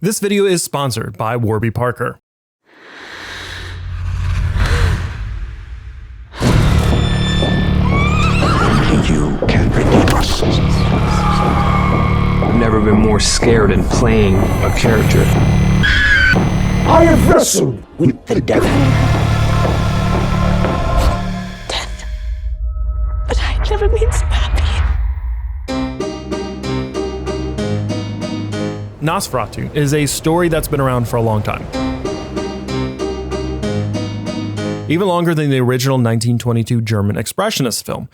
This video is sponsored by Warby Parker. Only you can redeem us. I've never been more scared in playing a character. I have wrestled with the devil. Death. But I never been so happy. Nosferatu is a story that's been around for a long time. Even longer than the original 1922 German Expressionist film.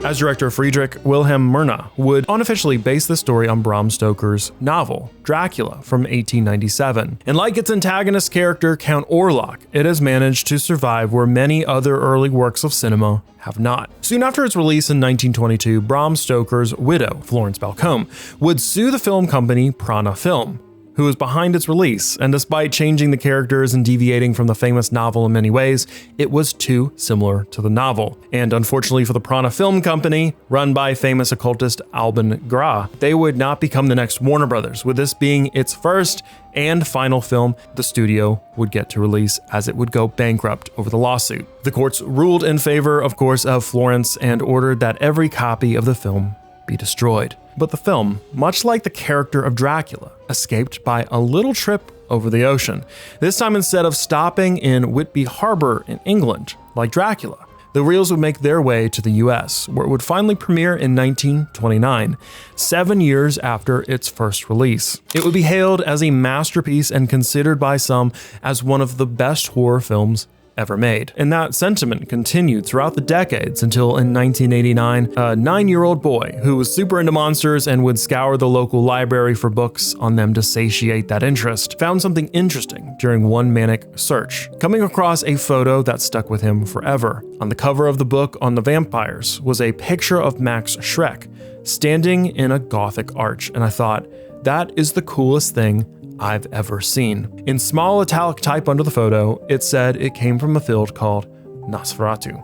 As director Friedrich Wilhelm Murnau would unofficially base the story on Bram Stoker's novel, Dracula, from 1897. And like its antagonist character, Count Orlok, it has managed to survive where many other early works of cinema have not. Soon after its release in 1922, Bram Stoker's widow, Florence Balcombe, would sue the film company Prana Film, who was behind its release, and despite changing the characters and deviating from the famous novel in many ways, it was too similar to the novel. And unfortunately for the Prana Film Company, run by famous occultist Alban Grau, they would not become the next Warner Brothers, with this being its first and final film the studio would get to release, as it would go bankrupt over the lawsuit. The courts ruled in favor, of course, of Florence and ordered that every copy of the film be destroyed. But the film, much like the character of Dracula, escaped by a little trip over the ocean. This time, instead of stopping in Whitby Harbor in England, like Dracula, the reels would make their way to the US, where it would finally premiere in 1929, 7 years after its first release. It would be hailed as a masterpiece and considered by some as one of the best horror films ever made. And that sentiment continued throughout the decades until in 1989, a 9-year-old boy who was super into monsters and would scour the local library for books on them to satiate that interest, found something interesting during one manic search, coming across a photo that stuck with him forever. On the cover of the book on the vampires was a picture of Max Schreck standing in a Gothic arch, and I thought, that is the coolest thing I've ever seen. In small italic type under the photo, it said it came from a field called Nosferatu,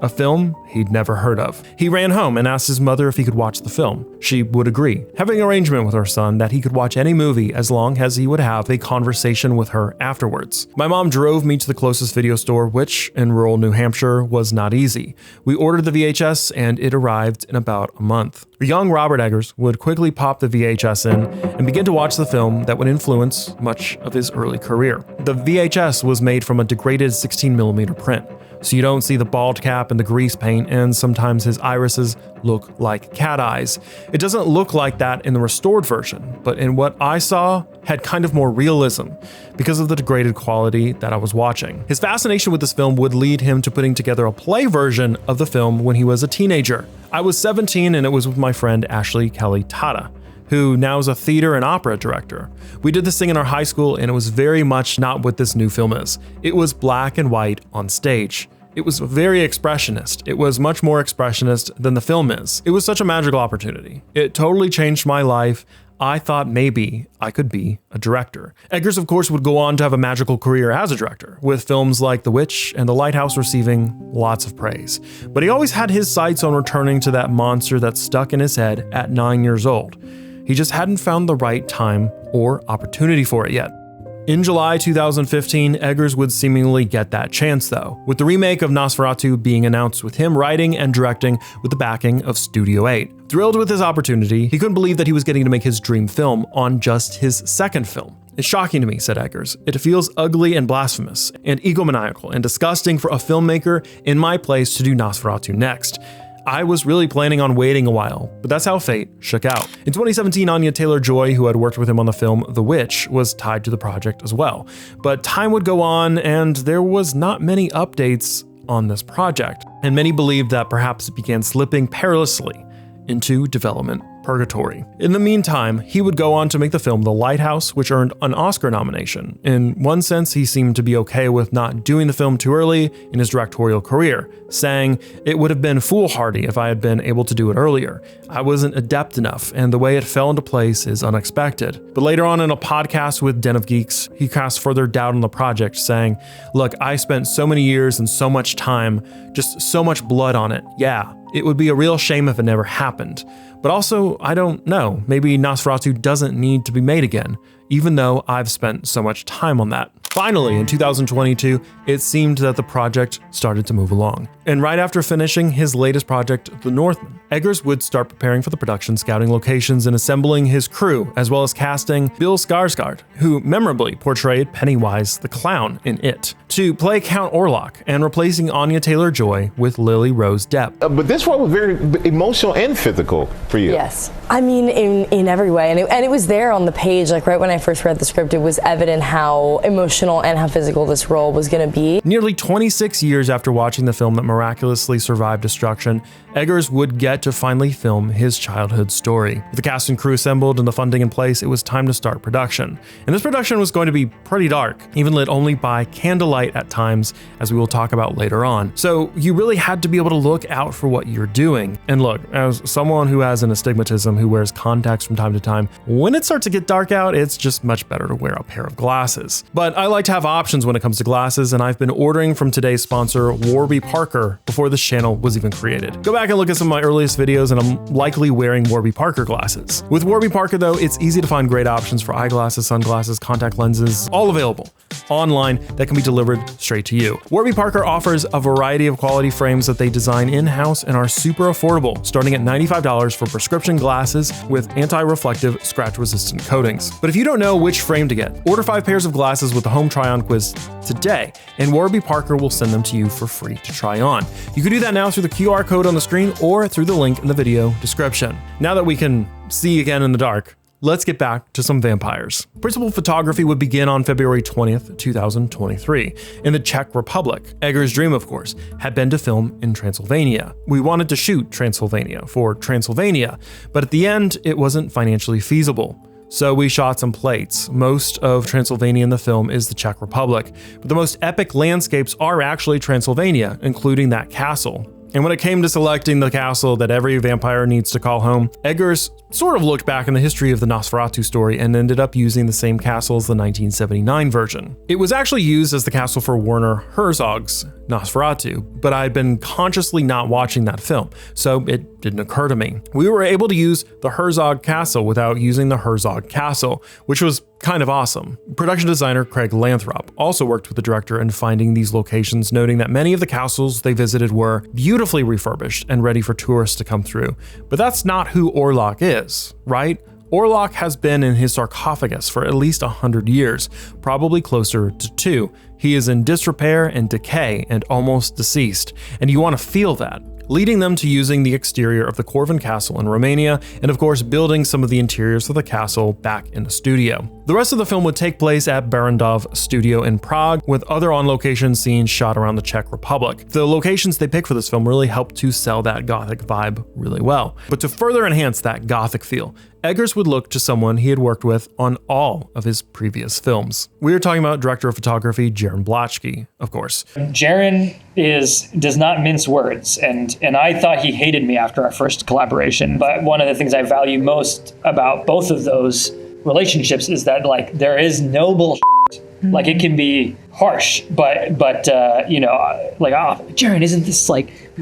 a film he'd never heard of. He ran home and asked his mother if he could watch the film. She would agree, having an arrangement with her son that he could watch any movie as long as he would have a conversation with her afterwards. My mom drove me to the closest video store, which in rural New Hampshire was not easy. We ordered the VHS and it arrived in about a month. Young Robert Eggers would quickly pop the VHS in and begin to watch the film that would influence much of his early career. The VHS was made from a degraded 16mm print, so you don't see the bald cap and the grease paint, and sometimes his irises look like cat eyes. It doesn't look like that in the restored version, but in what I saw had kind of more realism because of the degraded quality that I was watching. His fascination with this film would lead him to putting together a play version of the film when he was a teenager. I was 17 and it was with my friend Ashley Kelly Tata, who now is a theater and opera director. We did this thing in our high school and it was very much not what this new film is. It was black and white on stage. It was very expressionist. It was much more expressionist than the film is. It was such a magical opportunity. It totally changed my life. I thought maybe I could be a director. Eggers, of course, would go on to have a magical career as a director, with films like The Witch and The Lighthouse receiving lots of praise. But he always had his sights on returning to that monster that stuck in his head at 9 years old. He just hadn't found the right time or opportunity for it yet. In July 2015, Eggers would seemingly get that chance though, with the remake of Nosferatu being announced with him writing and directing with the backing of Studio 8. Thrilled with his opportunity, he couldn't believe that he was getting to make his dream film on just his second film. It's shocking to me, said Eggers. It feels ugly and blasphemous, and egomaniacal and disgusting for a filmmaker in my place to do Nosferatu next. I was really planning on waiting a while, but that's how fate shook out. In 2017, Anya Taylor-Joy, who had worked with him on the film The Witch, was tied to the project as well. But time would go on, and there was not many updates on this project, and many believed that perhaps it began slipping perilously into development purgatory. In the meantime, he would go on to make the film The Lighthouse, which earned an Oscar nomination. In one sense, he seemed to be okay with not doing the film too early in his directorial career, saying, "It would have been foolhardy if I had been able to do it earlier. I wasn't adept enough, and the way it fell into place is unexpected." But later on in a podcast with Den of Geeks, he cast further doubt on the project, saying, "Look, I spent so many years and so much time, just so much blood on it. Yeah, It would be a real shame if it never happened. But also, I don't know, maybe Nosferatu doesn't need to be made again, even though I've spent so much time on that. Finally, in 2022, it seemed that the project started to move along. And right after finishing his latest project, The Northman, Eggers would start preparing for the production, scouting locations, and assembling his crew, as well as casting Bill Skarsgård, who memorably portrayed Pennywise the Clown in It, to play Count Orlok, and replacing Anya Taylor-Joy with Lily Rose Depp. But this one was very emotional and physical for you. Yes. I mean, in every way. And it was there on the page, like right when I first read the script, it was evident how emotional and how physical this role was going to be. Nearly 26 years after watching the film that miraculously survived destruction, Eggers would get to finally film his childhood story. With the cast and crew assembled and the funding in place, it was time to start production. And this production was going to be pretty dark, even lit only by candlelight at times, as we will talk about later on. So you really had to be able to look out for what you're doing. And look, as someone who has an astigmatism who wears contacts from time to time, when it starts to get dark out, it's just much better to wear a pair of glasses. But I like to have options when it comes to glasses, and I've been ordering from today's sponsor, Warby Parker, before this channel was even created. Go back and look at some of my earliest videos, and I'm likely wearing Warby Parker glasses. With Warby Parker though, it's easy to find great options for eyeglasses, sunglasses, contact lenses, all available online that can be delivered straight to you. Warby Parker offers a variety of quality frames that they design in-house and are super affordable, starting at $95 for prescription glasses with anti-reflective, scratch-resistant coatings. But if you don't know which frame to get, order 5 pairs of glasses with the home try-on quiz today, and Warby Parker will send them to you for free to try on. You can do that now through the QR code on the screen or through the link in the video description. Now that we can see again in the dark, let's get back to some vampires. Principal photography would begin on February 20th, 2023, in the Czech Republic. Eggers' dream, of course, had been to film in Transylvania. We wanted to shoot Transylvania for Transylvania, but at the end, it wasn't financially feasible. So we shot some plates. Most of Transylvania in the film is the Czech Republic, but the most epic landscapes are actually Transylvania, including that castle. And when it came to selecting the castle that every vampire needs to call home, Eggers sort of looked back in the history of the Nosferatu story and ended up using the same castle as the 1979 version. It was actually used as the castle for Werner Herzog's Nosferatu, but I had been consciously not watching that film, so it didn't occur to me. We were able to use the Herzog castle without using the Herzog castle, which was kind of awesome. Production designer Craig Lathrop also worked with the director in finding these locations, noting that many of the castles they visited were beautifully refurbished and ready for tourists to come through. But that's not who Orlok is, right? Orlok has been in his sarcophagus for at least 100 years, probably closer to 2. He is in disrepair and decay and almost deceased, and you want to feel that, leading them to using the exterior of the Corvin Castle in Romania, and of course building some of the interiors of the castle back in the studio. The rest of the film would take place at Barrandov Studio in Prague, with other on-location scenes shot around the Czech Republic. The locations they picked for this film really helped to sell that gothic vibe really well. But to further enhance that gothic feel, Eggers would look to someone he had worked with on all of his previous films. We are talking about director of photography Jarin Blaschke, of course. Jarin does not mince words, and I thought he hated me after our first collaboration. But one of the things I value most about both of those relationships is that there is no bullshit. Like, it can be harsh, but Jarin, isn't this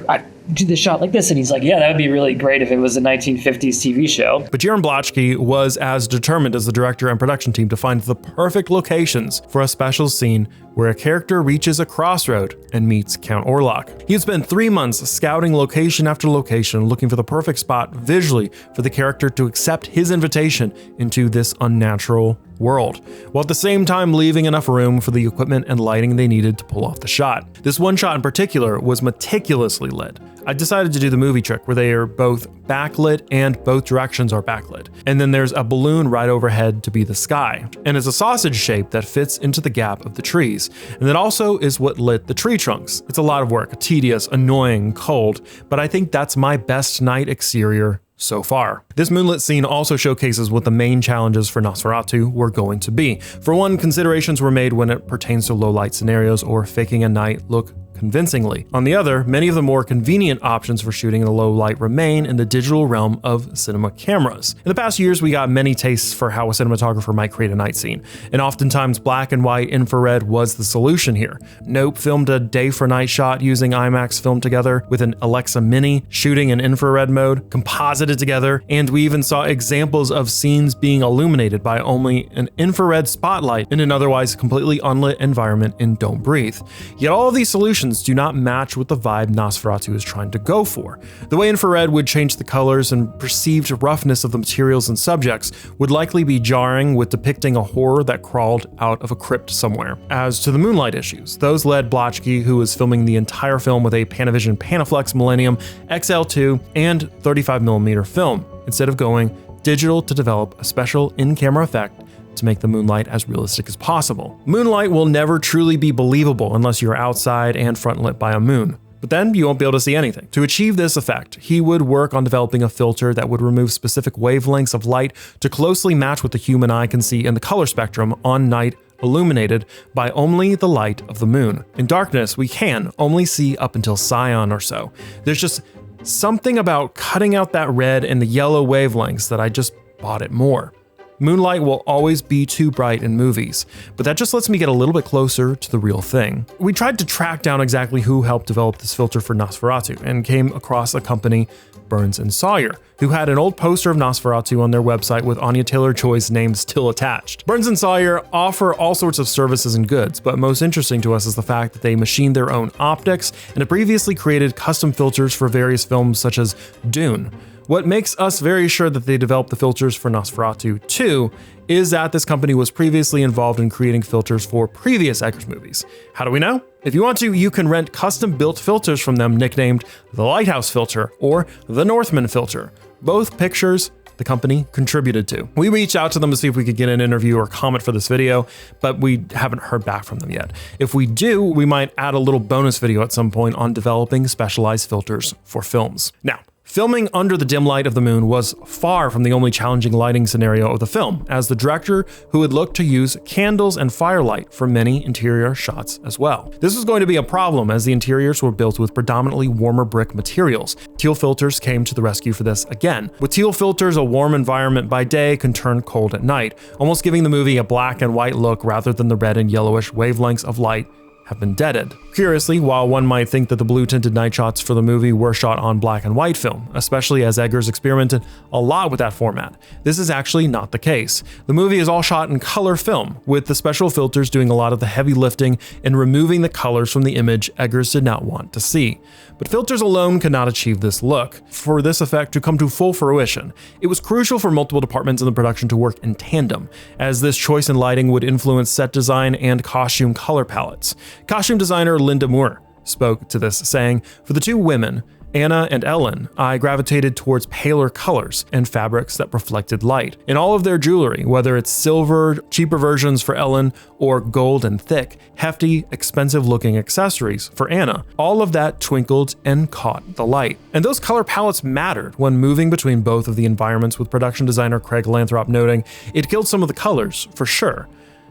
I do this shot like this? And he's like, yeah, that would be really great if it was a 1950s TV show. But Jarin Blaschke was as determined as the director and production team to find the perfect locations for a special scene where a character reaches a crossroad and meets Count Orlok. He had spent 3 months scouting location after location, looking for the perfect spot visually for the character to accept his invitation into this unnatural world, while at the same time leaving enough room for the equipment and lighting they needed to pull off the shot. This one shot in particular was meticulously lit. I decided to do the movie trick where they are both backlit and both directions are backlit. And then there's a balloon right overhead to be the sky. And it's a sausage shape that fits into the gap of the trees. And that also is what lit the tree trunks. It's a lot of work, tedious, annoying, cold, but I think that's my best night exterior so far. This moonlit scene also showcases what the main challenges for Nosferatu were going to be. For one, considerations were made when it pertains to low light scenarios or faking a night look convincingly. On the other, many of the more convenient options for shooting in a low light remain in the digital realm of cinema cameras. In the past years, we got many tastes for how a cinematographer might create a night scene, and oftentimes black and white infrared was the solution here. Nope filmed a day for night shot using IMAX Film Together with an Alexa Mini, shooting in infrared mode, composited together, and we even saw examples of scenes being illuminated by only an infrared spotlight in an otherwise completely unlit environment in Don't Breathe. Yet all of these solutions do not match with the vibe Nosferatu is trying to go for. The way infrared would change the colors and perceived roughness of the materials and subjects would likely be jarring with depicting a horror that crawled out of a crypt somewhere. As to the Moonlight issues, those led Blaschke, who was filming the entire film with a Panavision Panaflex Millennium XL2 and 35mm film, instead of going digital to develop a special in-camera effect to make the moonlight as realistic as possible. Moonlight will never truly be believable unless you're outside and front-lit by a moon. But then you won't be able to see anything. To achieve this effect, he would work on developing a filter that would remove specific wavelengths of light to closely match what the human eye can see in the color spectrum on night illuminated by only the light of the moon. In darkness, we can only see up until cyan or so. There's just something about cutting out that red and the yellow wavelengths that I just bought it more. Moonlight will always be too bright in movies, but that just lets me get a little bit closer to the real thing. We tried to track down exactly who helped develop this filter for Nosferatu and came across a company, Burns & Sawyer, who had an old poster of Nosferatu on their website with Anya Taylor-Joy's name still attached. Burns & Sawyer offer all sorts of services and goods, but most interesting to us is the fact that they machined their own optics and have previously created custom filters for various films such as Dune. What makes us very sure that they developed the filters for Nosferatu 2 is that this company was previously involved in creating filters for previous Eggers movies. How do we know? If you want to, you can rent custom-built filters from them nicknamed the Lighthouse filter or the Northman filter. Both pictures the company contributed to. We reached out to them to see if we could get an interview or comment for this video, but we haven't heard back from them yet. If we do, we might add a little bonus video at some point on developing specialized filters for films. Now, filming under the dim light of the moon was far from the only challenging lighting scenario of the film, as the director who had looked to use candles and firelight for many interior shots as well. This was going to be a problem as the interiors were built with predominantly warmer brick materials. Teal filters came to the rescue for this again. With teal filters, a warm environment by day can turn cold at night, almost giving the movie a black and white look rather than the red and yellowish wavelengths of light have been deaded. Curiously, while one might think that the blue-tinted night shots for the movie were shot on black and white film, especially as Eggers experimented a lot with that format, this is actually not the case. The movie is all shot in color film, with the special filters doing a lot of the heavy lifting and removing the colors from the image Eggers did not want to see. But filters alone could not achieve this look. For this effect to come to full fruition, it was crucial for multiple departments in the production to work in tandem, as this choice in lighting would influence set design and costume color palettes. Costume designer Linda Moore spoke to this, saying, "For the two women, Anna and Ellen, I gravitated towards paler colors and fabrics that reflected light. In all of their jewelry, whether it's silver, cheaper versions for Ellen, or gold and thick, hefty, expensive-looking accessories for Anna, all of that twinkled and caught the light." And those color palettes mattered when moving between both of the environments, with production designer Craig Lanthrop noting, "It killed some of the colors, for sure.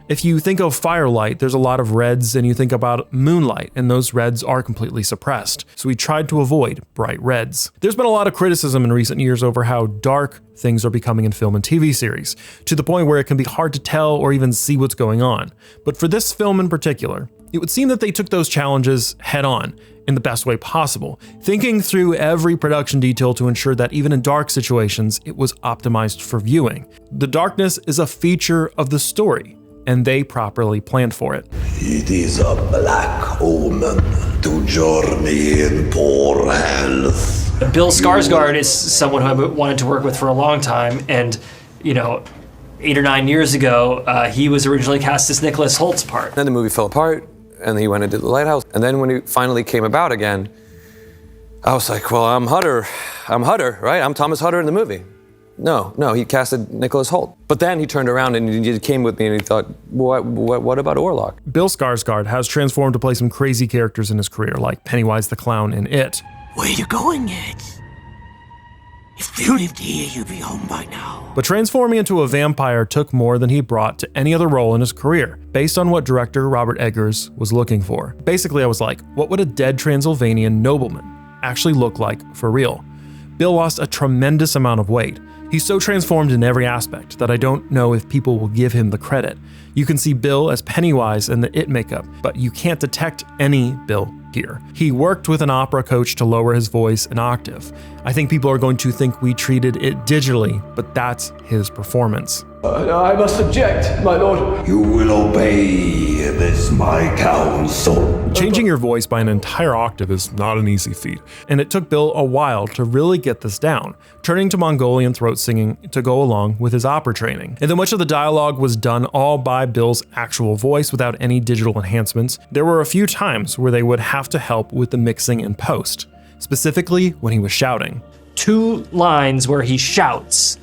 If you think of firelight, there's a lot of reds, and you think about moonlight, and those reds are completely suppressed. So we tried to avoid bright reds." There's been a lot of criticism in recent years over how dark things are becoming in film and TV series, to the point where it can be hard to tell or even see what's going on. But for this film in particular, it would seem that they took those challenges head on in the best way possible, thinking through every production detail to ensure that even in dark situations, it was optimized for viewing. The darkness is a feature of the story, and they properly planned for it. It is a black omen to journey in poor health. Bill Skarsgård is someone who I've wanted to work with for a long time, and 8 or 9 years ago, he was originally cast as Nicholas Holt's part. Then the movie fell apart, and he went into the Lighthouse. And then when he finally came about again, I was like, well, I'm Hutter, right? I'm Thomas Hutter in the movie. No, he casted Nicholas Holt. But then he turned around and he came with me and he thought, what about Orlok? Bill Skarsgård has transformed to play some crazy characters in his career, like Pennywise the Clown in It. Where you going, Ed? If you lived here, you'd be home by now. But transforming into a vampire took more than he brought to any other role in his career, based on what director Robert Eggers was looking for. Basically, I was like, what would a dead Transylvanian nobleman actually look like for real? Bill lost a tremendous amount of weight. He's so transformed in every aspect that I don't know if people will give him the credit. You can see Bill as Pennywise in the It makeup, but you can't detect any Bill here. He worked with an opera coach to lower his voice an octave. I think people are going to think we treated it digitally, but that's his performance. I must object, my lord. You will obey this my counsel. Changing your voice by an entire octave is not an easy feat, and it took Bill a while to really get this down, turning to Mongolian throat singing to go along with his opera training. And though much of the dialogue was done all by Bill's actual voice without any digital enhancements, there were a few times where they would have to help with the mixing in post, specifically when he was shouting. 2 lines where he shouts.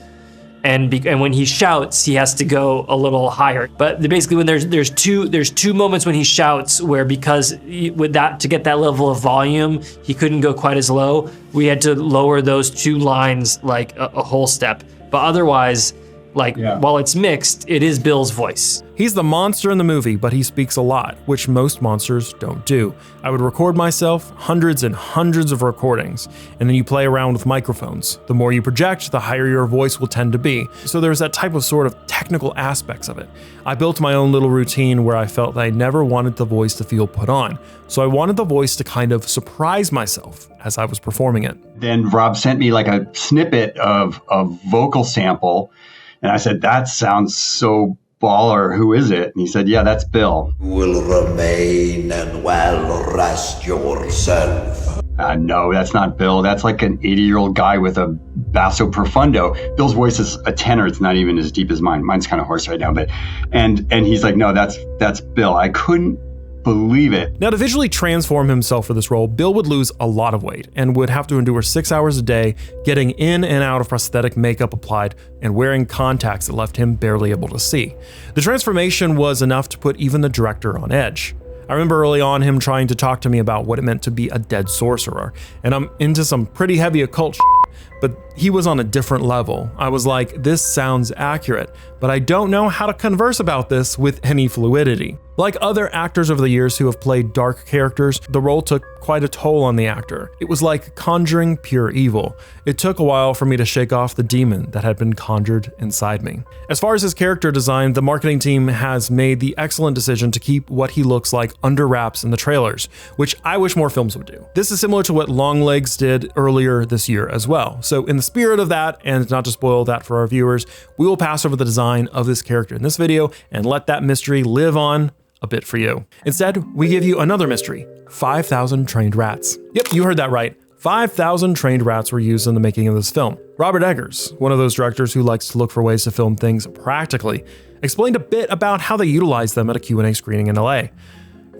And when he shouts, he has to go a little higher. But basically, when there's two moments when he shouts where, because with that, to get that level of volume, he couldn't go quite as low. We had to lower those 2 lines like a whole step. But otherwise, while it's mixed, it is Bill's voice. He's the monster in the movie, but he speaks a lot, which most monsters don't do. I would record myself, hundreds and hundreds of recordings, and then you play around with microphones. The more you project, the higher your voice will tend to be. So there's that type of sort of technical aspects of it. I built my own little routine where I felt that I never wanted the voice to feel put on. So I wanted the voice to kind of surprise myself as I was performing it. Then Rob sent me like a snippet of a vocal sample, and I said, that sounds so baller, who is it? And he said, yeah, that's Bill. You will remain and well rest yourself. No, that's not Bill. That's like an 80-year-old guy with a basso profundo. Bill's voice is a tenor. It's not even as deep as mine. Mine's kind of hoarse right now, but and he's like, no, that's Bill. I couldn't believe it. Now, to visually transform himself for this role, Bill would lose a lot of weight and would have to endure 6 hours a day getting in and out of prosthetic makeup applied and wearing contacts that left him barely able to see. The transformation was enough to put even the director on edge. I remember early on him trying to talk to me about what it meant to be a dead sorcerer, and I'm into some pretty heavy occult shit, but he was on a different level. I was like, this sounds accurate, but I don't know how to converse about this with any fluidity. Like other actors over the years who have played dark characters, the role took quite a toll on the actor. It was like conjuring pure evil. It took a while for me to shake off the demon that had been conjured inside me. As far as his character design, the marketing team has made the excellent decision to keep what he looks like under wraps in the trailers, which I wish more films would do. This is similar to what Longlegs did earlier this year as well. So in the spirit of that, and not to spoil that for our viewers, we will pass over the design of this character in this video and let that mystery live on a bit for you. Instead, we give you another mystery: 5,000 trained rats. Yep, you heard that right. 5,000 trained rats were used in the making of this film. Robert Eggers, one of those directors who likes to look for ways to film things practically, explained a bit about how they utilized them at a Q&A screening in LA.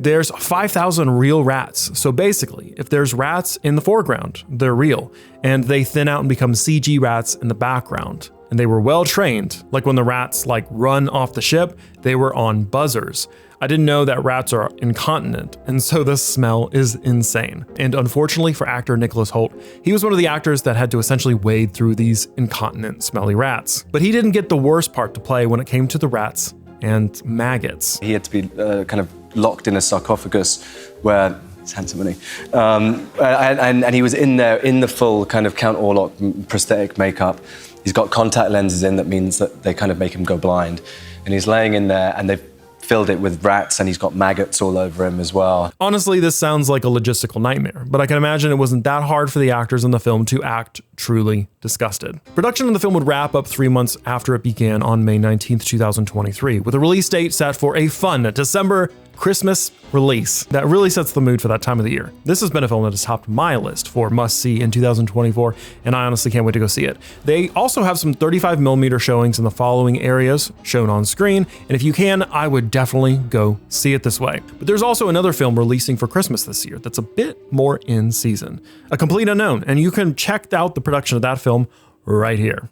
There's 5,000 real rats. So basically, if there's rats in the foreground, they're real, and they thin out and become CG rats in the background. And they were well trained, like when the rats run off the ship, they were on buzzers. I didn't know that rats are incontinent, and so the smell is insane. And unfortunately for actor Nicholas Hoult, he was one of the actors that had to essentially wade through these incontinent, smelly rats. But he didn't get the worst part to play when it came to the rats and maggots. He had to be kind of locked in a sarcophagus where he's handsome, isn't he? And he was in there in the full kind of Count Orlok prosthetic makeup. He's got contact lenses in, that means that they kind of make him go blind. And he's laying in there, and they've filled it with rats, and he's got maggots all over him as well. Honestly, this sounds like a logistical nightmare, but I can imagine it wasn't that hard for the actors in the film to act truly disgusted. Production of the film would wrap up 3 months after it began on May 19th, 2023, with a release date set for a fun December Christmas release that really sets the mood for that time of the year. This has been a film that has topped my list for must-see in 2024, and I honestly can't wait to go see it. They also have some 35mm showings in the following areas shown on screen, and if you can, I would definitely go see it this way. But there's also another film releasing for Christmas this year that's a bit more in season, A Complete Unknown, and you can check out the production of that film right here.